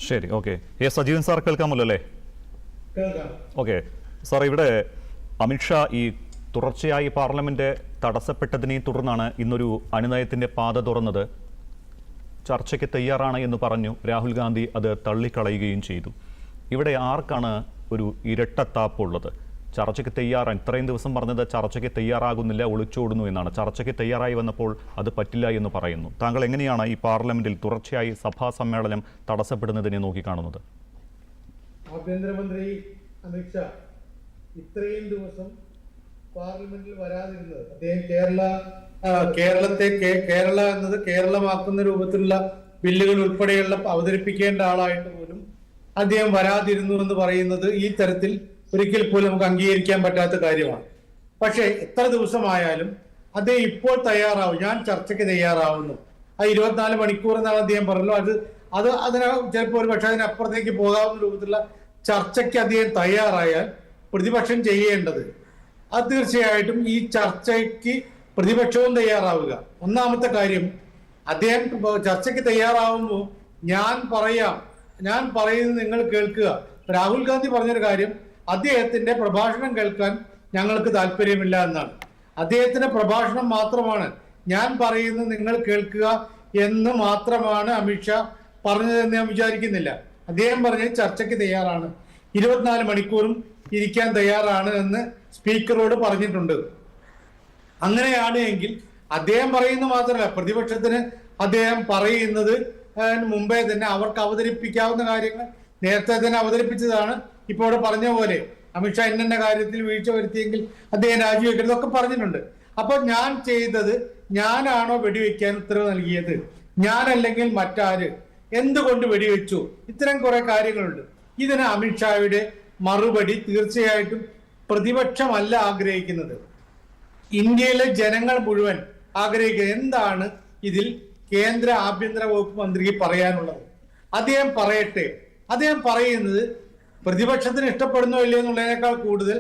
ശരി, okay. Sajeevan sir കേൾക്കാമല്ലോ അല്ലേ? Okay sir, ഇവിടെ അമിത്ഷാ ഈ തുടർച്ചയായി പാർലമെന്റ് തടസ്സപ്പെട്ടതിനെ തുടർന്നാണ് ഇന്നൊരു അനുനയത്തിന്റെ പാത തുറന്നത്. ചർച്ചയ്ക്ക് തയ്യാറാണ് എന്ന് പറഞ്ഞു. രാഹുൽ ഗാന്ധി അത് തള്ളിക്കളയുകയും ചെയ്തു. ഇവിടെ ആർക്കാണ് ഒരു ഇരട്ടത്താപ്പുള്ളത്? ചർച്ചയ്ക്ക് തയ്യാറാണ്, ഇത്രയും ദിവസം പറഞ്ഞത് ചർച്ചയ്ക്ക് തയ്യാറാകുന്നില്ല, ഒളിച്ചോടുന്നു എന്നാണ്. ചർച്ചയ്ക്ക് തയ്യാറായി വന്നപ്പോൾ അത് പറ്റില്ല എന്ന് പറയുന്നു. താങ്കൾ എങ്ങനെയാണ് ഈ പാർലമെന്റിൽ തുടർച്ചയായി സഭാ സമ്മേളനം തടസ്സപ്പെടുന്നതിനെ നോക്കിക്കാണുന്നത്? ആഭ്യന്തരമന്ത്രി അമിത്ഷാ ഇത്രയും ദിവസം പാർലമെന്റിൽ വരാതിരുന്നത് അദ്ദേഹം കേരള എന്നത് കേരളമാക്കുന്ന രൂപത്തിലുള്ള ബില്ലുകൾ ഉൾപ്പെടെയുള്ള അവതരിപ്പിക്കേണ്ട ആളായിട്ട് പോലും അദ്ദേഹം വരാതിരുന്നു എന്ന് പറയുന്നത് ഈ തരത്തിൽ ഒരിക്കൽ പോലും നമുക്ക് അംഗീകരിക്കാൻ പറ്റാത്ത കാര്യമാണ്. പക്ഷേ എത്ര ദിവസമായാലും അദ്ദേഹം ഇപ്പോൾ തയ്യാറാവും, ഞാൻ ചർച്ചയ്ക്ക് തയ്യാറാവുന്നു. ആ 24 മണിക്കൂർ എന്നാണ് അദ്ദേഹം പറഞ്ഞല്ലോ. അതിന് ചിലപ്പോൾ ഒരു പക്ഷേ അതിനപ്പുറത്തേക്ക് പോകാവുന്ന രൂപത്തിലുള്ള ചർച്ചയ്ക്ക് അദ്ദേഹം തയ്യാറായാൽ പ്രതിപക്ഷം ചെയ്യേണ്ടത് അത് തീർച്ചയായിട്ടും ഈ ചർച്ചയ്ക്ക് പ്രതിപക്ഷവും തയ്യാറാവുക. ഒന്നാമത്തെ കാര്യം, അദ്ദേഹം ചർച്ചയ്ക്ക് തയ്യാറാവുമ്പോൾ ഞാൻ പറയുന്നത് നിങ്ങൾ കേൾക്കുക. രാഹുൽ ഗാന്ധി പറഞ്ഞൊരു കാര്യം, അദ്ദേഹത്തിന്റെ പ്രഭാഷണം കേൾക്കാൻ ഞങ്ങൾക്ക് താല്പര്യമില്ല എന്നാണ്. അദ്ദേഹത്തിന്റെ പ്രഭാഷണം മാത്രമാണ്, ഞാൻ പറയുന്നത് നിങ്ങൾ കേൾക്കുക എന്ന് മാത്രമാണ് അമിത്ഷാ പറഞ്ഞതെന്ന് ഞാൻ വിചാരിക്കുന്നില്ല. അദ്ദേഹം പറഞ്ഞത് ചർച്ചയ്ക്ക് തയ്യാറാണ്, 24 മണിക്കൂറും ഇരിക്കാൻ തയ്യാറാണ് എന്ന് സ്പീക്കറോട് പറഞ്ഞിട്ടുണ്ട്. അങ്ങനെയാണ് എങ്കിൽ അദ്ദേഹം പറയുന്നത് മാത്രമല്ല, പ്രതിപക്ഷത്തിന് അദ്ദേഹം പറയുന്നത് മുമ്പേ തന്നെ അവർക്ക് അവതരിപ്പിക്കാവുന്ന കാര്യങ്ങൾ നേരത്തെ തന്നെ അവതരിപ്പിച്ചതാണ്. ഇപ്പോൾ ഇവിടെ പറഞ്ഞ പോലെ അമിത്ഷാ ഇന്ന കാര്യത്തിൽ വീഴ്ച വരുത്തിയെങ്കിൽ അദ്ദേഹം രാജിവെക്കരുതൊക്കെ പറഞ്ഞിട്ടുണ്ട്. അപ്പൊ ഞാൻ ചെയ്തത്, ഞാനാണോ വെടിവെക്കാൻ ഉത്തരവ് നൽകിയത്, ഞാനല്ലെങ്കിൽ മറ്റാര്, എന്തുകൊണ്ട് വെടിവെച്ചു, ഇത്തരം കുറെ കാര്യങ്ങളുണ്ട്. ഇതിന് അമിത്ഷായുടെ മറുപടി തീർച്ചയായിട്ടും പ്രതിപക്ഷമല്ല ആഗ്രഹിക്കുന്നത്, ഇന്ത്യയിലെ ജനങ്ങൾ മുഴുവൻ ആഗ്രഹിക്കുന്നത്. എന്താണ് ഇതിൽ കേന്ദ്ര ആഭ്യന്തര വകുപ്പ് മന്ത്രിക്ക് പറയാനുള്ളത്? അദ്ദേഹം പറയട്ടെ. അദ്ദേഹം പറയുന്നത് പ്രതിപക്ഷത്തിന് ഇഷ്ടപ്പെടുന്നോ ഇല്ലയോ എന്നുള്ളതിനേക്കാൾ കൂടുതൽ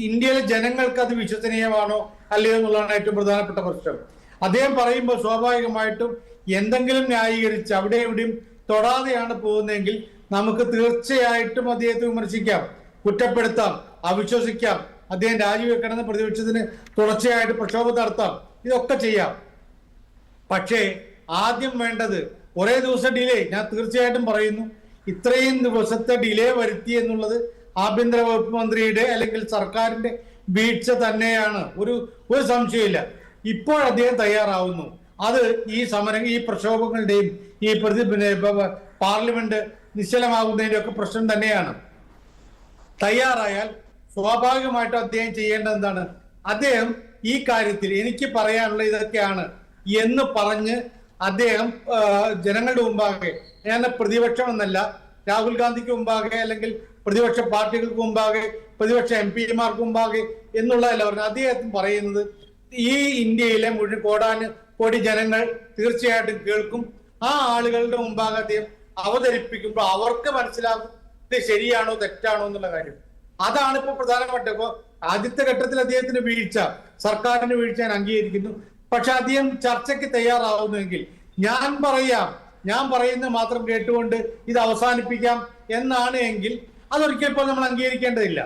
ഇന്ത്യയിലെ ജനങ്ങൾക്ക് അത് വിശ്വസനീയമാണോ അല്ലയോ എന്നുള്ളതാണ് ഏറ്റവും പ്രധാനപ്പെട്ട പ്രശ്നം. അദ്ദേഹം പറയുമ്പോൾ സ്വാഭാവികമായിട്ടും എന്തെങ്കിലും ന്യായീകരിച്ച് അവിടെ എവിടെയും തൊടാതെയാണ് പോകുന്നതെങ്കിൽ നമുക്ക് തീർച്ചയായിട്ടും അദ്ദേഹത്തെ വിമർശിക്കാം, കുറ്റപ്പെടുത്താം, അവിശ്വസിക്കാം, അദ്ദേഹം രാജിവെക്കണമെന്ന് പ്രതിപക്ഷത്തിന് തുടർച്ചയായിട്ട് പ്രക്ഷോഭം നടത്താം, ഇതൊക്കെ ചെയ്യാം. പക്ഷേ ആദ്യം വേണ്ടത് ഒരേ ദിവസം ഡിലേ, ഞാൻ തീർച്ചയായിട്ടും പറയുന്നു, ഇത്രയും ദിവസത്തെ ഡിലേ വരുത്തി എന്നുള്ളത് ആഭ്യന്തര വകുപ്പ് മന്ത്രിയുടെ അല്ലെങ്കിൽ സർക്കാരിന്റെ വീഴ്ച തന്നെയാണ്, ഒരു സംശയമില്ല. ഇപ്പോൾ അദ്ദേഹം തയ്യാറാവുന്നു, അത് ഈ സമരം, ഈ പ്രക്ഷോഭങ്ങളുടെയും ഈ പാർലമെന്റ് നിശ്ചലമാകുന്നതിന്റെ ഒക്കെ പ്രശ്നം തന്നെയാണ്. തയ്യാറായാൽ സ്വാഭാവികമായിട്ടും അദ്ദേഹം ചെയ്യേണ്ടത് എന്താണ്? അദ്ദേഹം ഈ കാര്യത്തിൽ എനിക്ക് പറയാനുള്ള ഇതൊക്കെയാണ് എന്ന് പറഞ്ഞ് അദ്ദേഹം ജനങ്ങളുടെ മുമ്പാകെ, ഞാൻ പ്രതിപക്ഷം എന്നല്ല, രാഹുൽ ഗാന്ധിക്ക് മുമ്പാകെ അല്ലെങ്കിൽ പ്രതിപക്ഷ പാർട്ടികൾക്ക് മുമ്പാകെ, പ്രതിപക്ഷ MP-മാർക്ക് മുമ്പാകെ എന്നുള്ളതല്ല പറഞ്ഞത്. അദ്ദേഹം പറയുന്നത് ഈ ഇന്ത്യയിലെ മുഴുവൻ കോടി ജനങ്ങൾ തീർച്ചയായിട്ടും കേൾക്കും. ആ ആളുകളുടെ മുമ്പാകെ അദ്ദേഹം അവതരിപ്പിക്കുമ്പോൾ അവർക്ക് മനസ്സിലാകും ഇത് ശരിയാണോ തെറ്റാണോ എന്നുള്ള കാര്യം. അതാണ് ഇപ്പൊ പ്രധാനപ്പെട്ട. ഇപ്പൊ ആദ്യത്തെ ഘട്ടത്തിൽ അദ്ദേഹത്തിന് വീഴ്ച, സർക്കാരിന്റെ വീഴ്ച ഞാൻ അംഗീകരിക്കുന്നു. പക്ഷെ അദ്ദേഹം ചർച്ചയ്ക്ക് തയ്യാറാവുന്നുവെങ്കിൽ ഞാൻ പറയുന്നത് മാത്രം കേട്ടുകൊണ്ട് ഇത് അവസാനിപ്പിക്കാം എന്നാണ് എങ്കിൽ അതൊരിക്കൽ പോലും നമ്മൾ അംഗീകരിക്കേണ്ടതില്ല.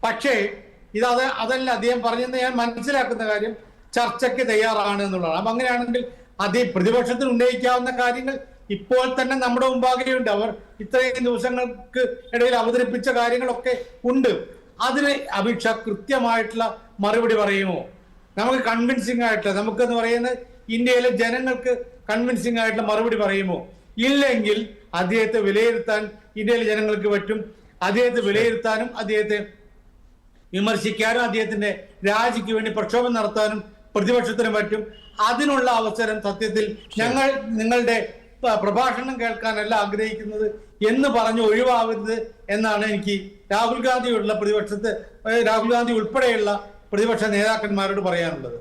പക്ഷേ അതല്ല അദ്ദേഹം പറഞ്ഞെന്ന് ഞാൻ മനസ്സിലാക്കുന്ന കാര്യം, ചർച്ചയ്ക്ക് തയ്യാറാണ് എന്നുള്ളതാണ്. അപ്പൊ അങ്ങനെയാണെങ്കിൽ അദ്ദേഹം പ്രതിപക്ഷത്തിന് ഉന്നയിക്കാവുന്ന കാര്യങ്ങൾ ഇപ്പോൾ തന്നെ നമ്മുടെ മുമ്പാകെയുണ്ട്. അവർ ഇത്രയും ദിവസങ്ങൾക്ക് ഇടയിൽ അവതരിപ്പിച്ച കാര്യങ്ങളൊക്കെ ഉണ്ട്. അതിന് അമിത്ഷാ കൃത്യമായിട്ടുള്ള മറുപടി പറയുമോ? നമുക്ക് കൺവിൻസിംഗ് ആയിട്ടുള്ള, നമുക്കെന്ന് പറയുന്നത് ഇന്ത്യയിലെ ജനങ്ങൾക്ക് കൺവിൻസിംഗ് ആയിട്ടുള്ള മറുപടി പറയുമോ? ഇല്ലെങ്കിൽ അദ്ദേഹത്തെ വിലയിരുത്താൻ ഇന്ത്യയിലെ ജനങ്ങൾക്ക് പറ്റും. അദ്ദേഹത്തെ വിലയിരുത്താനും അദ്ദേഹത്തെ വിമർശിക്കാനും അദ്ദേഹത്തിന്റെ രാജിക്ക് വേണ്ടി പ്രക്ഷോഭം നടത്താനും പ്രതിപക്ഷത്തിന് പറ്റും. അതിനുള്ള അവസരം സത്യത്തിൽ ഞങ്ങൾ നിങ്ങളുടെ പ്രഭാഷണം കേൾക്കാനല്ല ആഗ്രഹിക്കുന്നത് എന്ന് പറഞ്ഞ് ഒഴിവാവരുത് എന്നാണ് എനിക്ക് രാഹുൽ ഗാന്ധി ഉൾപ്പെടെയുള്ള പ്രതിപക്ഷ നേതാക്കന്മാരോട് പറയാനുള്ളത്.